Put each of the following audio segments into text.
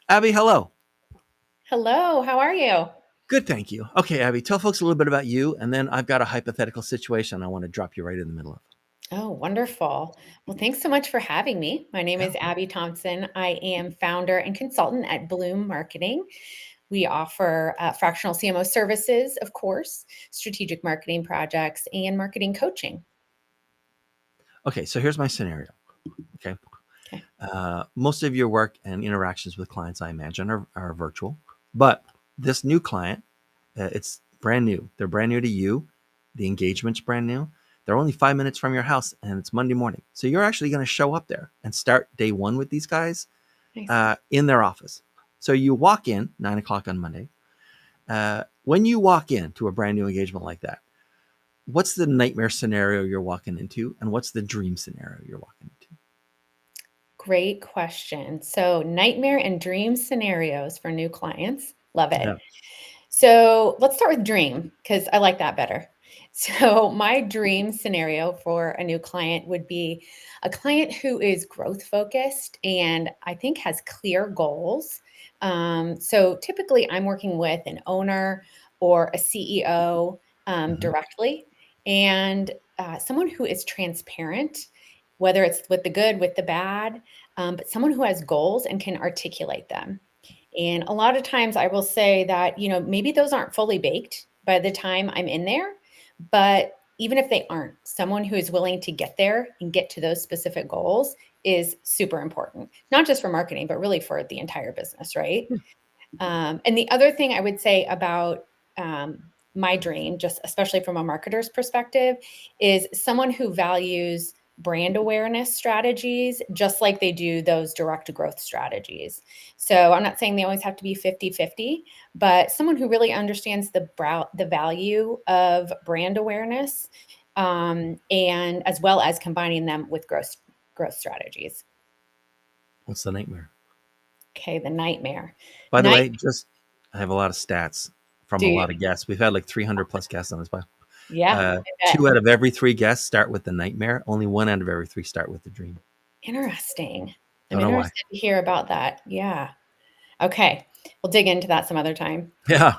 Abby, hello. Hello, how are you? Good, thank you. Okay, Abby, tell folks a little bit about you, and then I've got a hypothetical situation I want to drop you right in the middle of. Oh, wonderful. Well, thanks so much for having me. My name Yeah. is Abby Thompson. I am founder and consultant at Bloom Marketing. We offer fractional CMO services, of course, strategic marketing projects, and marketing coaching. Okay, so here's my scenario. Okay. Okay. Most of your work and interactions with clients, I imagine, are virtual, but this new client, it's brand new. They're brand new to you. The engagement's brand new. They're only 5 minutes from your house, and it's Monday morning. So you're actually going to show up there and start day one with these guys Nice. in their office. So you walk in 9 o'clock on Monday. When you walk into a brand new engagement like that, what's the nightmare scenario you're walking into, and what's the dream scenario you're walking into? Great question. So, nightmare and dream scenarios for new clients. Love Yeah. it. So let's start with dream because I like that better. So, my dream scenario for a new client would be a client who is growth focused and I think has clear goals. So, typically, I'm working with an owner or a CEO Hmm. directly and someone who is transparent, whether it's with the good, with the bad, but someone who has goals and can articulate them. And a lot of times I will say that, maybe those aren't fully baked by the time I'm in there, but even if they aren't, someone who is willing to get there and get to those specific goals is super important, not just for marketing, but really for the entire business, right? And the other thing I would say about my dream, just especially from a marketer's perspective, is someone who values brand awareness strategies just like they do those direct growth strategies. So I'm not saying they always have to be 50-50, but someone who really understands the value of brand awareness and as well as combining them with growth strategies. What's the nightmare? Okay, the nightmare. By the Night way, just I have a lot of stats from do a you? lot of guests. We've had like 300 plus guests on this podcast. Yeah, I Two bet. out of every three guests start with the nightmare. Only one out of every three start with the dream. Interesting. I'm Don't know why. interested to hear about that. Yeah. Okay. We'll dig into that some other time. Yeah.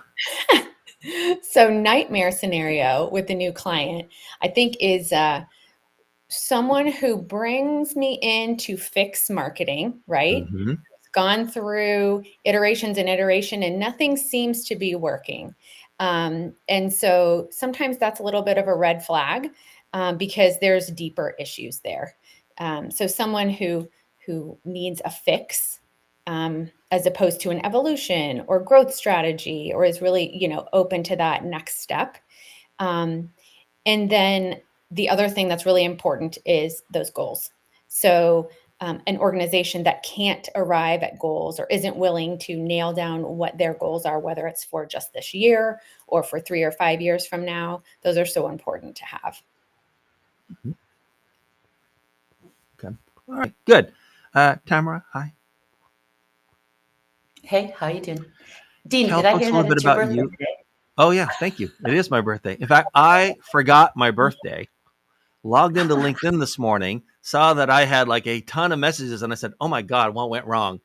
So, nightmare scenario with the new client, I think, is someone who brings me in to fix marketing, right? Hmm. Gone through iterations and iteration, and nothing seems to be working. And so sometimes that's a little bit of a red flag because there's deeper issues there. So someone who needs a fix as opposed to an evolution or growth strategy, or is really open to that next step. Um, and then the other thing that's really important is those goals. So, an organization that can't arrive at goals or isn't willing to nail down what their goals are, whether it's for just this year or for 3 or 5 years from now, those are so important to have. Okay. All right. Good. Tamara, hi. Hey, how you doing? Dean, Tell did I folks hear a little that bit it's your about birthday you. today? Oh, yeah. Thank you. It is my birthday. In fact, I forgot my birthday, logged into LinkedIn this morning, saw that I had like a ton of messages, and I said, oh my God, what went wrong?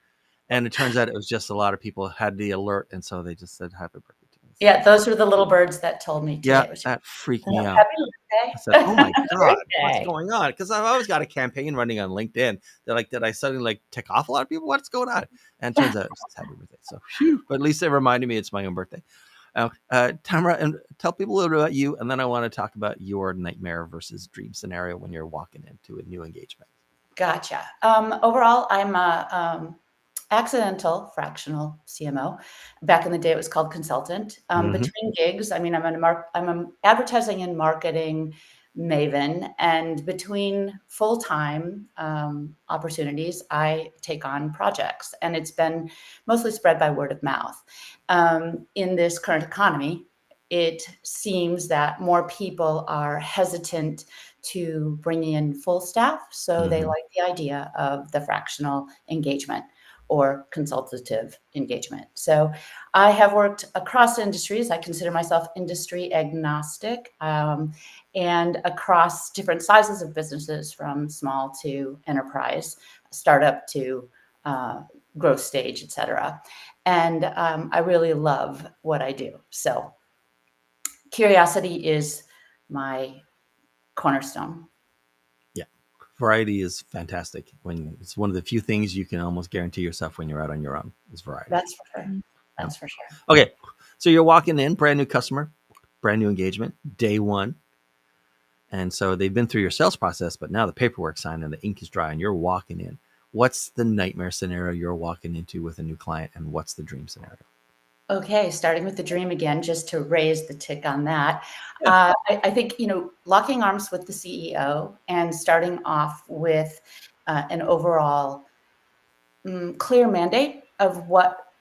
And it turns out it was just a lot of people had the alert. And so they just said happy birthday to me. So, Yeah, those were the little birds that told me yeah, today was your that freaked birthday. me out. Happy I said, "Oh my Happy god, what's birthday. going on?" Because I've always got a campaign running on LinkedIn. They're like, "Did I suddenly like tick off a lot of people? What's going on?" And it turns out it's just happy birthday. So, phew. But at least it reminded me it's my own birthday. Tamara, and tell people a little bit about you, and then I want to talk about your nightmare versus dream scenario when you're walking into a new engagement. Gotcha. Overall, I'm a accidental fractional CMO. Back in the day, it was called consultant. Mm-hmm. Between gigs, I mean, I'm an advertising and marketing maven, and between full time opportunities, I take on projects, and it's been mostly spread by word of mouth. In this current economy, it seems that more people are hesitant to bring in full staff, so they Mm-hmm. like the idea of the fractional engagement or consultative engagement. So I have worked across industries. I consider myself industry agnostic, and across different sizes of businesses from small to enterprise, startup to growth stage, et cetera. And I really love what I do. So curiosity is my cornerstone. Yeah. Variety is fantastic. When it's one of the few things you can almost guarantee yourself when you're out on your own is variety. That's for sure. Yeah. That's for sure. Okay. So you're walking in, brand new customer, brand new engagement, day one. And so they've been through your sales process, but now the paperwork's signed and the ink is dry and you're walking in. What's the nightmare scenario you're walking into with a new client, and what's the dream scenario? Okay, starting with the dream again, just to raise the tick on that. Yeah. I think, locking arms with the CEO and starting off with an overall clear mandate of what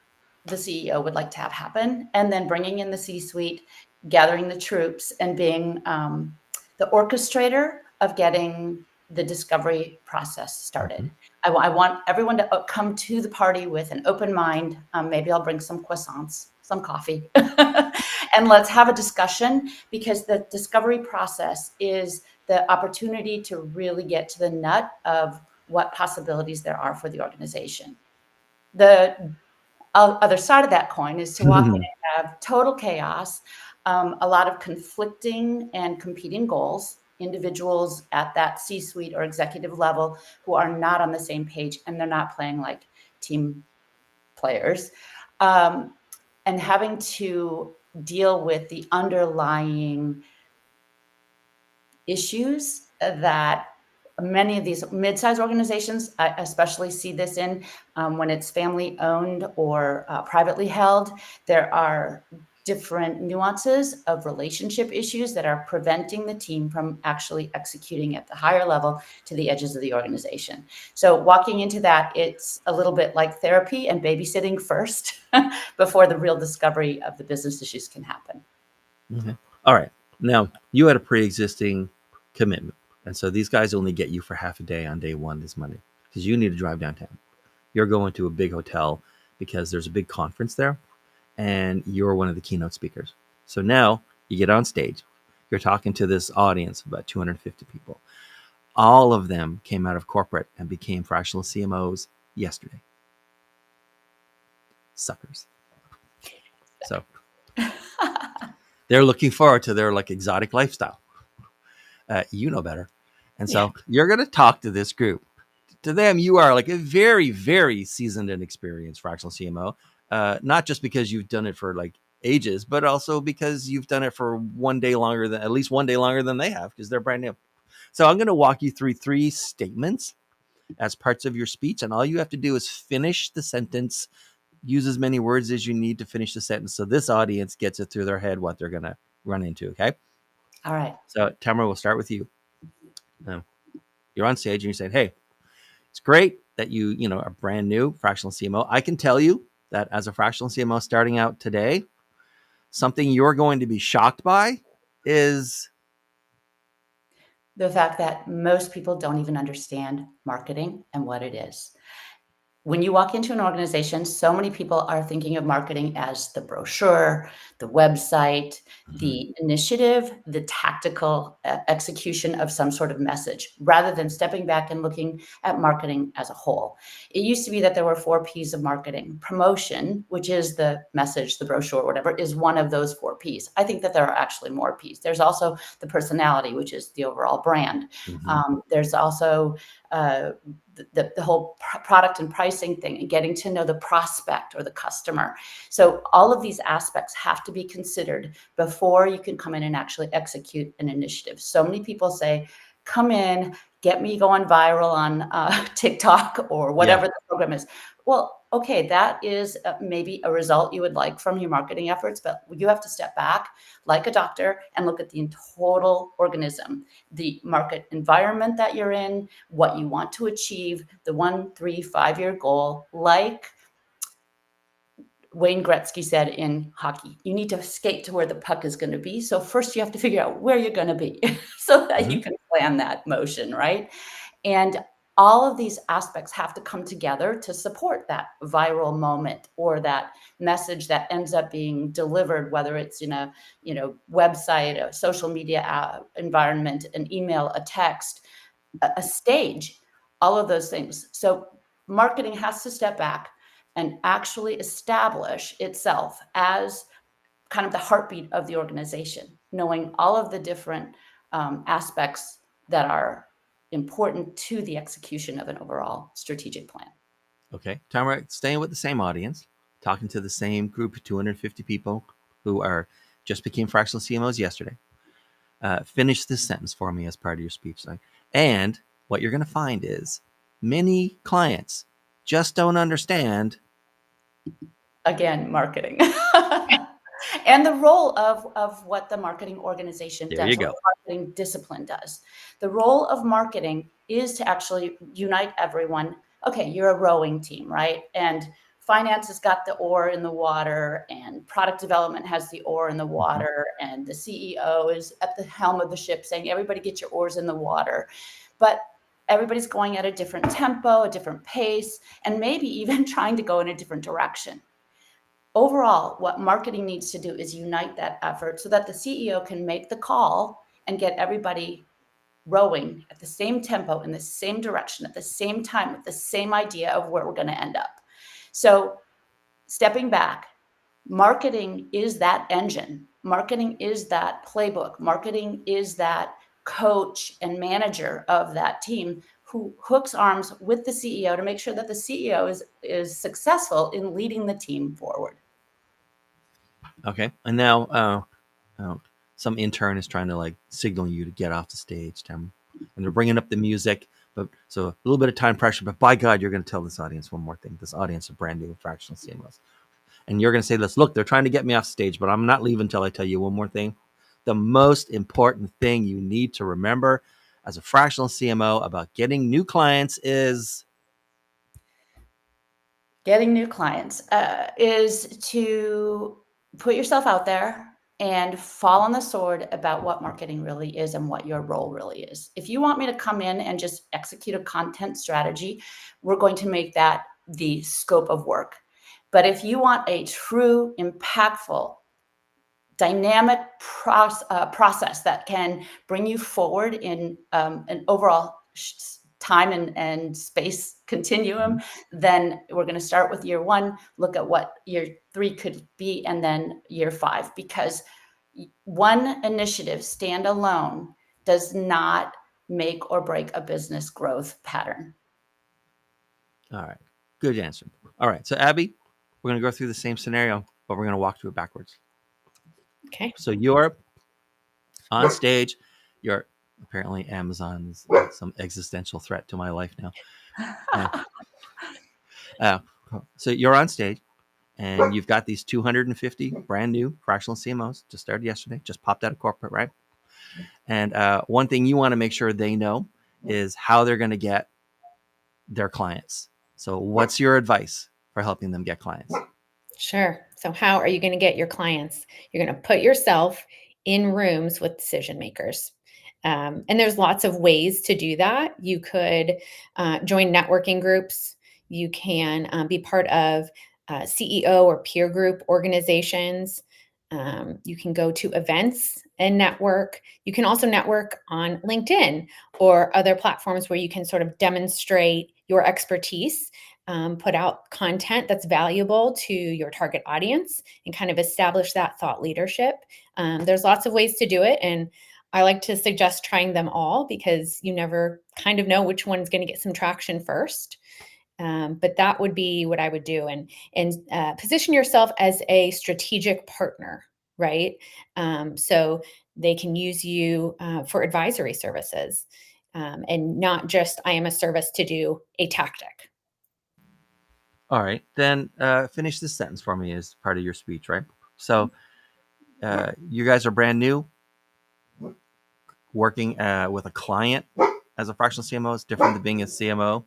the CEO would like to have happen, and then bringing in the C-suite, gathering the troops, and being the orchestrator of getting the discovery process started. Mm-hmm. I want everyone to come to the party with an open mind. Maybe I'll bring some croissants, some coffee, and let's have a discussion, because the discovery process is the opportunity to really get to the nut of what possibilities there are for the organization. The other side of that coin is to walk in and have total chaos, a lot of conflicting and competing goals, individuals at that C-suite or executive level who are not on the same page, and they're not playing like team players, and having to deal with the underlying issues that many of these mid-sized organizations, I especially see this in, when it's family-owned or privately held. There are different nuances of relationship issues that are preventing the team from actually executing at the higher level to the edges of the organization. So walking into that, it's a little bit like therapy and babysitting first before the real discovery of the business issues can happen. Okay. All right. Now, you had a pre-existing commitment. And so these guys only get you for half a day on day one this Monday because you need to drive downtown. You're going to a big hotel because there's a big conference there and you're one of the keynote speakers. So now you get on stage. You're talking to this audience of about 250 people. All of them came out of corporate and became fractional CMOs yesterday. Suckers. So they're looking forward to their like exotic lifestyle. You know better. And so you're going to talk to this group. To them, you are like a very, very seasoned and experienced fractional CMO. Not just because you've done it for like ages, but also because you've done it for at least one day longer than they have, because they're brand new. So I'm going to walk you through 3 statements as parts of your speech. And all you have to do is finish the sentence, use as many words as you need to finish the sentence. So this audience gets it through their head what they're going to run into. Okay. All right. So Tamara, we'll start with you. You're on stage and you're saying, hey, it's great that you are brand new fractional CMO. I can tell you that as a fractional CMO starting out today, something you're going to be shocked by is the fact that most people don't even understand marketing and what it is. When you walk into an organization, so many people are thinking of marketing as the brochure, the website, the initiative, the tactical execution of some sort of message, rather than stepping back and looking at marketing as a whole. It used to be that there were 4 P's of marketing. Promotion, which is the message, the brochure, whatever, is one of those 4 P's. I think that there are actually more P's. There's also the personality, which is the overall brand. There's also the whole product and pricing thing, and getting to know the prospect or the customer. So all of these aspects have to be considered before you can come in and actually execute an initiative. So many people say, come in, get me going viral on TikTok or whatever the program is. Well, okay, that is maybe a result you would like from your marketing efforts, but you have to step back like a doctor and look at the total organism, the market environment that you're in, what you want to achieve, the 1, 3, 5-year goal. Like Wayne Gretzky said in hockey, you need to skate to where the puck is going to be. So first you have to figure out where you're going to be so that you can plan that motion, right? And all of these aspects have to come together to support that viral moment or that message that ends up being delivered, whether it's in a website, a social media environment, an email, a text, a stage, all of those things. So marketing has to step back and actually establish itself as kind of the heartbeat of the organization, knowing all of the different aspects that are important to the execution of an overall strategic plan. Okay, Tamara, staying with the same audience, talking to the same group of 250 people who are just became fractional CMOs yesterday. Finish this sentence for me as part of your speech. And what you're going to find is many clients just don't understand. Again, marketing. And the role of what the marketing organization There you does, what go. the marketing discipline does. The role of marketing is to actually unite everyone. Okay, you're a rowing team, right? And finance has got the oar in the water, and product development has the oar in the water, and the CEO is at the helm of the ship saying, everybody get your oars in the water. But everybody's going at a different tempo, a different pace, and maybe even trying to go in a different direction. Overall, what marketing needs to do is unite that effort so that the CEO can make the call and get everybody rowing at the same tempo, in the same direction, at the same time, with the same idea of where we're going to end up. So, stepping back, marketing is that engine. Marketing is that playbook. Marketing is that coach and manager of that team who hooks arms with the CEO to make sure that the CEO is successful in leading the team forward. Okay, and now some intern is trying to like signal you to get off the stage, Tamara, and they're bringing up the music. But so a little bit of time pressure. But by God, you're going to tell this audience one more thing. This audience is brand new fractional CMOs. And you're going to say this, look, they're trying to get me off stage, but I'm not leaving until I tell you one more thing. The most important thing you need to remember as a fractional CMO about getting new clients is Getting new clients is to put yourself out there and fall on the sword about what marketing really is and what your role really is. If you want me to come in and just execute a content strategy, we're going to make that the scope of work. But if you want a true, impactful, dynamic process that can bring you forward in an overall time and space continuum, then we're going to start with year one, look at what year three could be, and then year five, because one initiative standalone does not make or break a business growth pattern. all right. Good answer. All right. So Abby, we're going to go through the same scenario, but we're going to walk through it backwards. Okay. So you're on stage. You're apparently Amazon's some existential threat to my life now. So you're on stage and you've got these 250 brand new fractional CMOs just started yesterday, just popped out of corporate, right? And one thing you want to make sure they know is how they're going to get their clients. So what's your advice for helping them get clients? Sure. So, how are you going to get your clients? You're going to put yourself in rooms with decision makers. And there's lots of ways to do that. You could join networking groups. You can be part of CEO or peer group organizations. You can go to events and network. You can also network on LinkedIn or other platforms where you can sort of demonstrate your expertise, put out content that's valuable to your target audience, and kind of establish that thought leadership. There's lots of ways to do it. And I like to suggest trying them all because you never kind of know which one's going to get some traction first. But that would be what I would do, and position yourself as a strategic partner, right? So they can use you for advisory services, and not just I am a service to do a tactic. All right, then finish this sentence for me as part of your speech, right? So you guys are brand new, working with a client as a fractional CMO is different than being a CMO.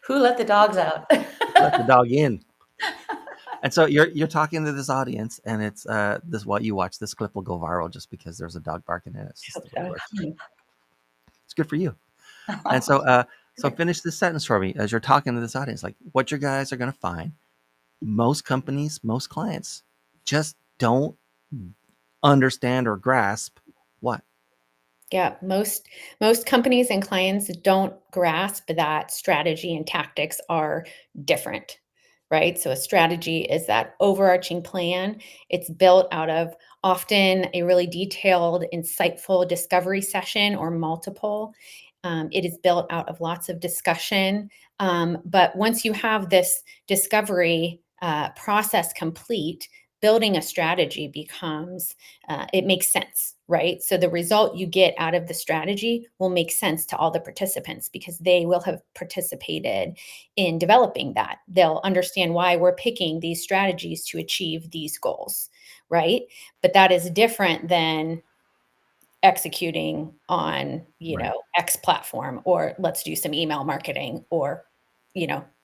Who let the dogs out? Let the dog in. And so you're talking to this audience, and it's this what you watch. This clip will go viral just because there's a dog barking in it. It's, just the way it works. It's good for you. And so finish this sentence for me as you're talking to this audience. Like what you guys are going to find. Most companies, most clients, just don't understand or grasp what Yeah, most companies and clients don't grasp that strategy and tactics are different, right? So a strategy is that overarching plan. It's built out of often a really detailed, insightful discovery session or multiple. It is built out of lots of discussion. But once you have this discovery process complete, building a strategy becomes it makes sense, right? So the result you get out of the strategy will make sense to all the participants because they will have participated in developing that. They'll understand why we're picking these strategies to achieve these goals, right? But that is different than executing on, Right. X platform, or let's do some email marketing, or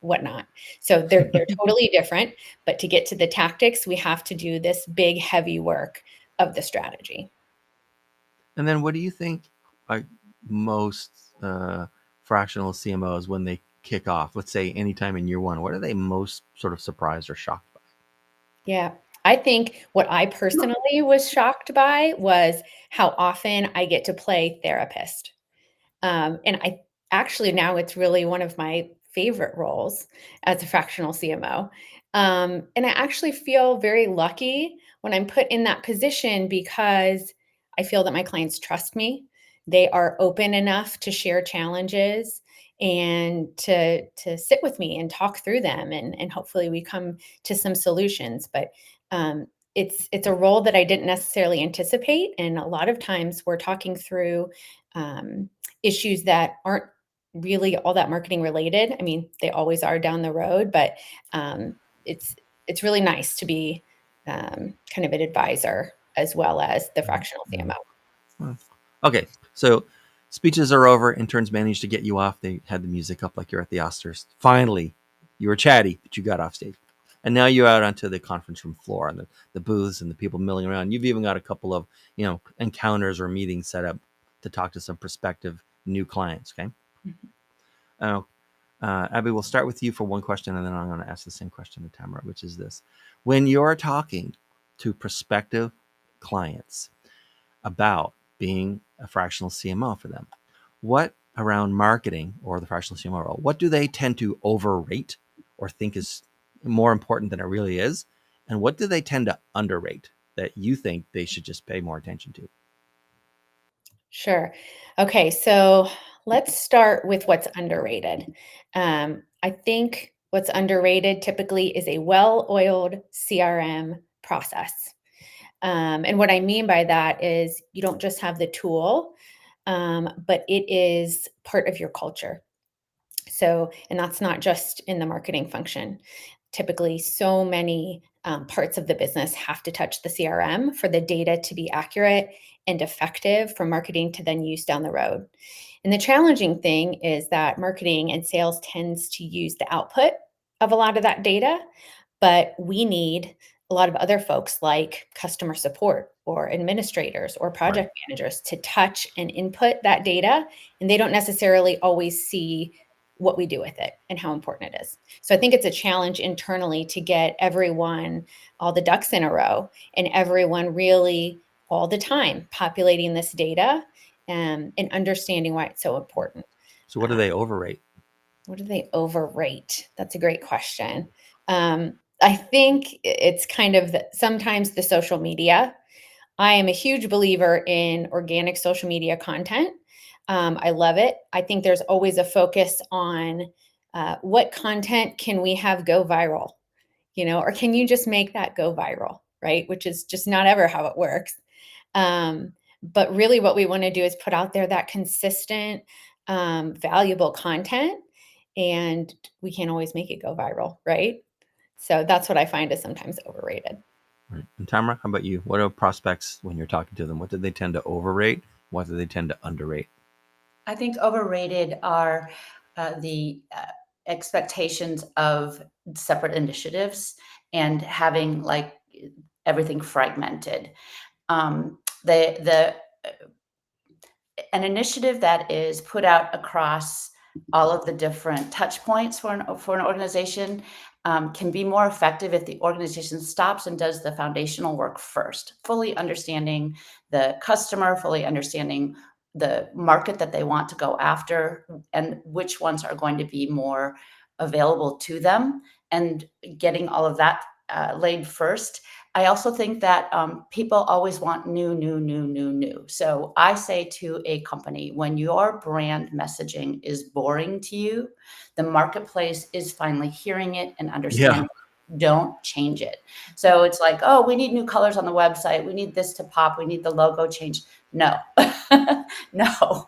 whatnot. So they're totally different, but to get to the tactics, we have to do this big heavy work of the strategy. And then what do you think like most fractional CMOs when they kick off, let's say anytime in year one, what are they most sort of surprised or shocked by? Yeah. I think what I personally was shocked by was how often I get to play therapist. And I actually now it's really one of my favorite roles as a fractional CMO. And I actually feel very lucky when I'm put in that position because I feel that my clients trust me. They are open enough to share challenges and to sit with me and talk through them, and hopefully we come to some solutions. But it's a role that I didn't necessarily anticipate, and a lot of times we're talking through issues that aren't really all that marketing related. I mean, they always are down the road, but um, it's it's really nice to be kind of an advisor as well as the fractional CMO. Okay, so speeches are over. Interns managed to get you off. They had the music up like you're at the Oscars. Finally, you were chatty, but you got off stage. And now you're out onto the conference room floor and the booths and the people milling around. You've even got a couple of, encounters or meetings set up to talk to some prospective new clients. Okay. Mhm. Uh, Abby, we'll start with you for one question, and then I'm going to ask the same question to Tamara, which is this. When you're talking to prospective clients about being a fractional CMO for them, what around marketing or the fractional CMO role, what do they tend to overrate or think is more important than it really is? And what do they tend to underrate that you think they should just pay more attention to? Sure. Okay, so let's start with what's underrated. I think what's underrated typically is a well-oiled CRM process. And what I mean by that is you don't just have the tool, but it is part of your culture. So, and that's not just in the marketing function. Typically, so many parts of the business have to touch the CRM for the data to be accurate and effective for marketing to then use down the road. And the challenging thing is that marketing and sales tends to use the output of a lot of that data, but we need a lot of other folks like customer support or administrators or Right. project managers to touch and input that data, and they don't necessarily always see what we do with it and how important it is. So I think it's a challenge internally to get everyone, all the ducks in a row, and everyone really all the time populating this data, and understanding why it's so important. So what do Uh, they overrate? what do they overrate? That's a great question. I think it's kind of sometimes the social media. I am a huge believer in organic social media content. I love it. I think there's always a focus on what content can we have go viral, or can you just make that go viral, right? Which is just not ever how it works. But really, what we want to do is put out there that consistent, valuable content, and we can't always make it go viral, right? So that's what I find is sometimes overrated. Right. And Tamara, how about you? What are prospects when you're talking to them? What do they tend to overrate? What do they tend to underrate? I think overrated are the expectations of separate initiatives and having like everything fragmented. The an initiative that is put out across all of the different touch points for an organization can be more effective if the organization stops and does the foundational work first, fully understanding the customer, fully understanding the market that they want to go after and which ones are going to be more available to them, and getting all of that laid first. I also think that people always want new. So I say to a company, when your brand messaging is boring to you, the marketplace is finally hearing it and Yeah. understanding. Don't change it. So it's like, oh, we need new colors on the website. We need this to pop. We need the logo changed. No, no.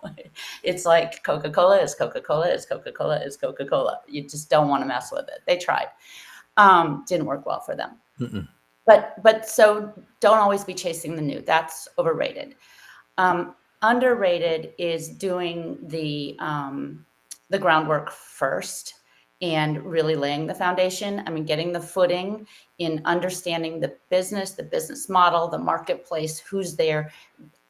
It's like Coca-Cola is Coca-Cola is Coca-Cola is Coca-Cola. You just don't want to mess with it. They tried. Didn't work well for them. Mm-mm. But so don't always be chasing the new. That's overrated. Underrated is doing the groundwork first and really laying the foundation. I mean, getting the footing in understanding the business model, the marketplace, who's there,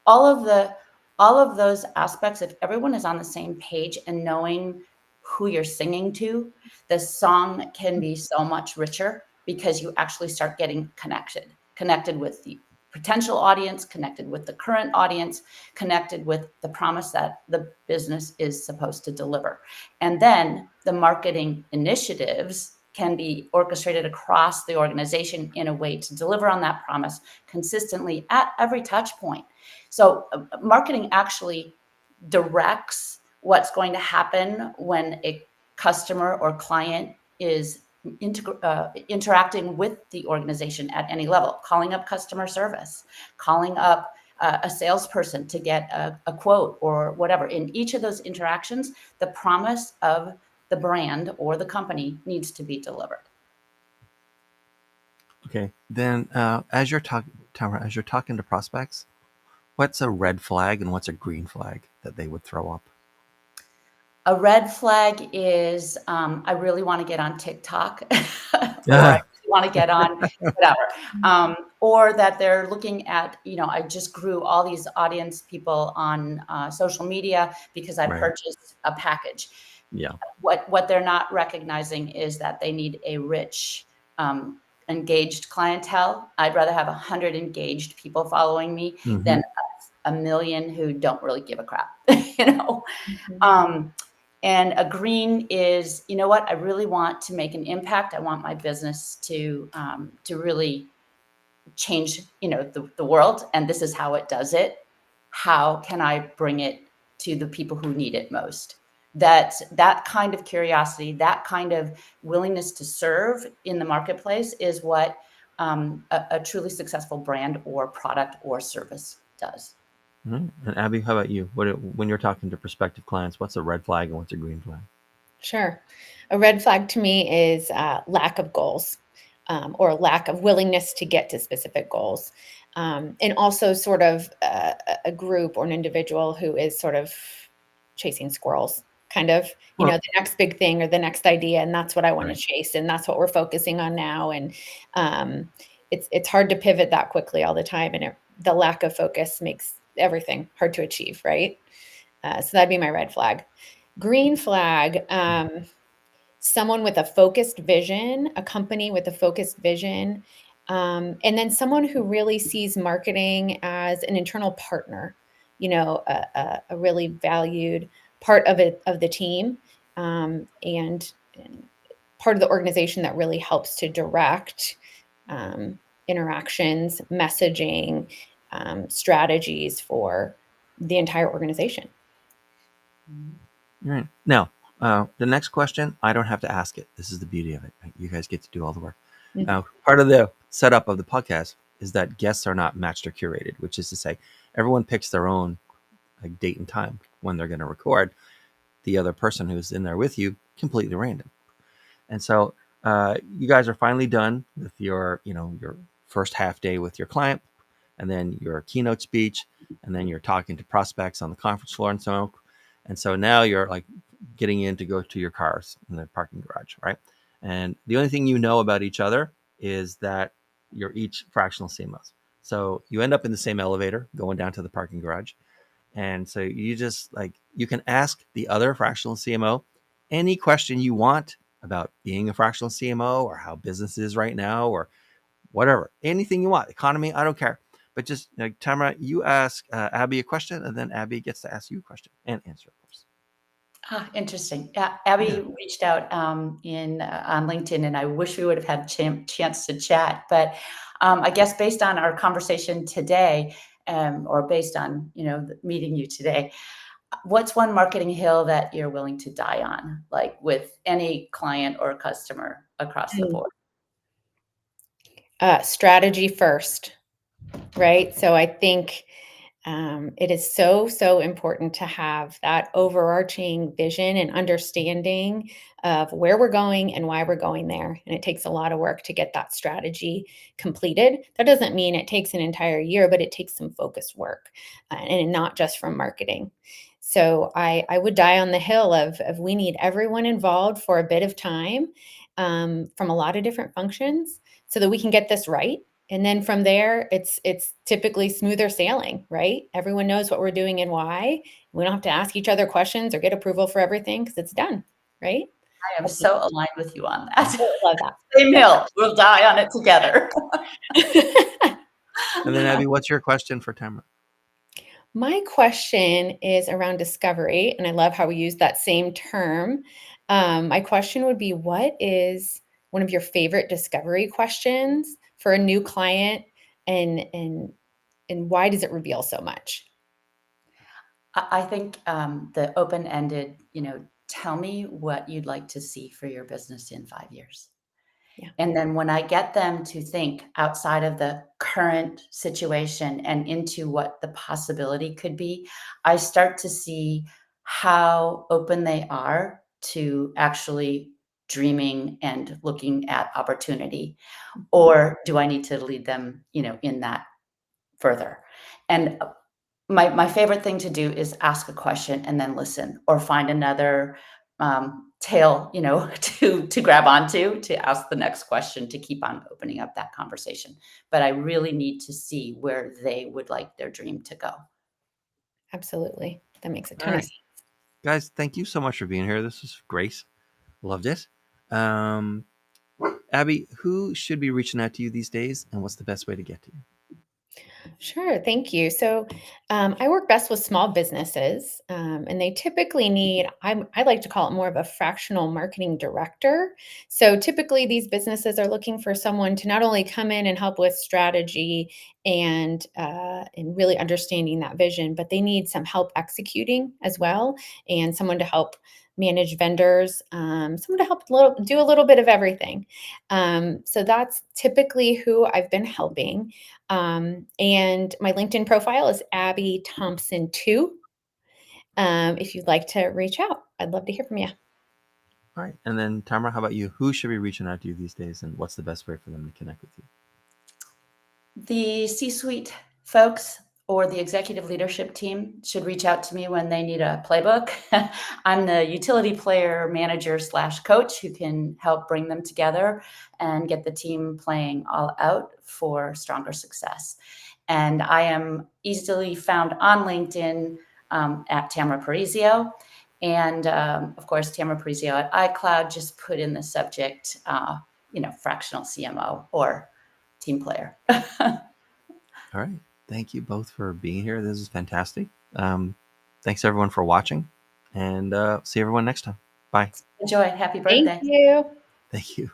all of those aspects. If everyone is on the same page and knowing who you're singing to, the song can be so much richer because you actually start getting connected with the potential audience, connected with the current audience, connected with the promise that the business is supposed to deliver. And then the marketing initiatives can be orchestrated across the organization in a way to deliver on that promise consistently at every touch point. So marketing actually directs what's going to happen when a customer or client is interacting with the organization at any level, calling up customer service, calling up a salesperson to get a quote or whatever. In each of those interactions, the promise of the brand or the company needs to be delivered. Okay. Then, as you're talking, Tamara, as you're talking to prospects, what's a red flag and what's a green flag that they would throw up? A red flag is I really want to get on TikTok or I Yeah. want to get on whatever. Or that they're looking at, I just grew all these audience people on social media because I Right. purchased a package. Yeah. What they're not recognizing is that they need a rich, engaged clientele. I'd rather have 100 engaged people following me Mm-hmm. than a million who don't really give a crap, you know? Mhm. And a green is, you know what? I really want to make an impact. I want my business to really change, the world. And this is how it does it. How can I bring it to the people who need it most? That kind of curiosity, that kind of willingness to serve in the marketplace is what a truly successful brand or product or service does. Mm-hmm. And Abby, how about you? When you're talking to prospective clients, what's a red flag and what's a green flag? Sure. A red flag to me is lack of goals, or lack of willingness to get to specific goals. And also sort of a group or an individual who is sort of chasing squirrels, kind of, Well, the next big thing or the next idea. And that's what I want to right. chase. And that's what we're focusing on now. And it's hard to pivot that quickly all the time. And the lack of focus makes everything hard to achieve, right? So that'd be my red flag. Green flag, someone with a focused vision, a company with a focused vision, and then someone who really sees marketing as an internal partner, a really valued part of it, of the team, and part of the organization that really helps to direct interactions, messaging, strategies for the entire organization. Right. Now, the next question, I don't have to ask it. This is the beauty of it. Right? You guys get to do all the work. Mhm. Now, part of the setup of the podcast is that guests are not matched or curated, which is to say, everyone picks their own date and time when they're going to record. The other person who's in there with you, completely random. And so, you guys are finally done with your first half day with your client, and then your keynote speech, and then you're talking to prospects on the conference floor and so on. And so now you're like getting in to go to your cars in the parking garage, right? And the only thing you know about each other is that you're each fractional CMOs. So you end up in the same elevator going down to the parking garage. And so you just you can ask the other fractional CMO any question you want about being a fractional CMO or how business is right now or whatever, anything you want, economy, I don't care. But just like Tamara, you ask Abby a question, and then Abby gets to ask you a question and answer, of course. Interesting. Yeah, Yeah. Abby reached out in on LinkedIn, and I wish we would have had chance to chat. But I guess based on our conversation today, or based on meeting you today, what's one marketing hill that you're willing to die on, like with any client or customer across the board? Strategy first, right? So I think it is so important to have that overarching vision and understanding of where we're going and why we're going there. And it takes a lot of work to get that strategy completed. That doesn't mean it takes an entire year, but it takes some focused work, and not just from marketing. So I would die on the hill of we need everyone involved for a bit of time, from a lot of different functions, so that we can get this right. And then from there, it's typically smoother sailing, right? Everyone knows what we're doing and why. We don't have to ask each other questions or get approval for everything because it's done, right? I am so aligned with you on that. I love that. Same hill. We'll die on it together. And then Abby, what's your question for Tamara? My question is around discovery, and I love how we use that same term. My question would be, what is one of your favorite discovery questions for a new client, and why does it reveal so much? I think the open-ended, tell me what you'd like to see for your business in 5 years. Yeah. And then when I get them to think outside of the current situation and into what the possibility could be, I start to see how open they are to actually dreaming and looking at opportunity. Or do I need to lead them, in that further? And my favorite thing to do is ask a question and then listen, or find another tail, to grab onto to ask the next question to keep on opening up that conversation. But I really need to see where they would like their dream to go. Absolutely. That makes a All ton of right, sense. guys, thank you so much for being here. This was great. Loved it. Um, Abby, who should be reaching out to you these days, and what's the best way to get to you? Sure, thank you. So, I work best with small businesses, and they typically need, I like to call it more of a fractional marketing director. So, typically, these businesses are looking for someone to not only come in and help with strategy and really understanding that vision, but they need some help executing as well, and someone to help manage vendors, someone to help do a little bit of everything. So, that's typically who I've been helping. And my LinkedIn profile is Abby Thompson 2. If you'd like to reach out, I'd love to hear from you. All right, and then Tamara, how about you? Who should be reaching out to you these days, and what's the best way for them to connect with you? The C-suite folks or the executive leadership team should reach out to me when they need a playbook. I'm the utility player manager / coach who can help bring them together and get the team playing all out for stronger success. And I am easily found on LinkedIn at Tamara Parisio. And of course, Tamara Parisio at iCloud. Just put in the subject, fractional CMO or team player. All right, thank you both for being here. This is fantastic. Thanks everyone for watching, and see everyone next time. Bye. Enjoy. Happy Thank birthday. you. Thank you.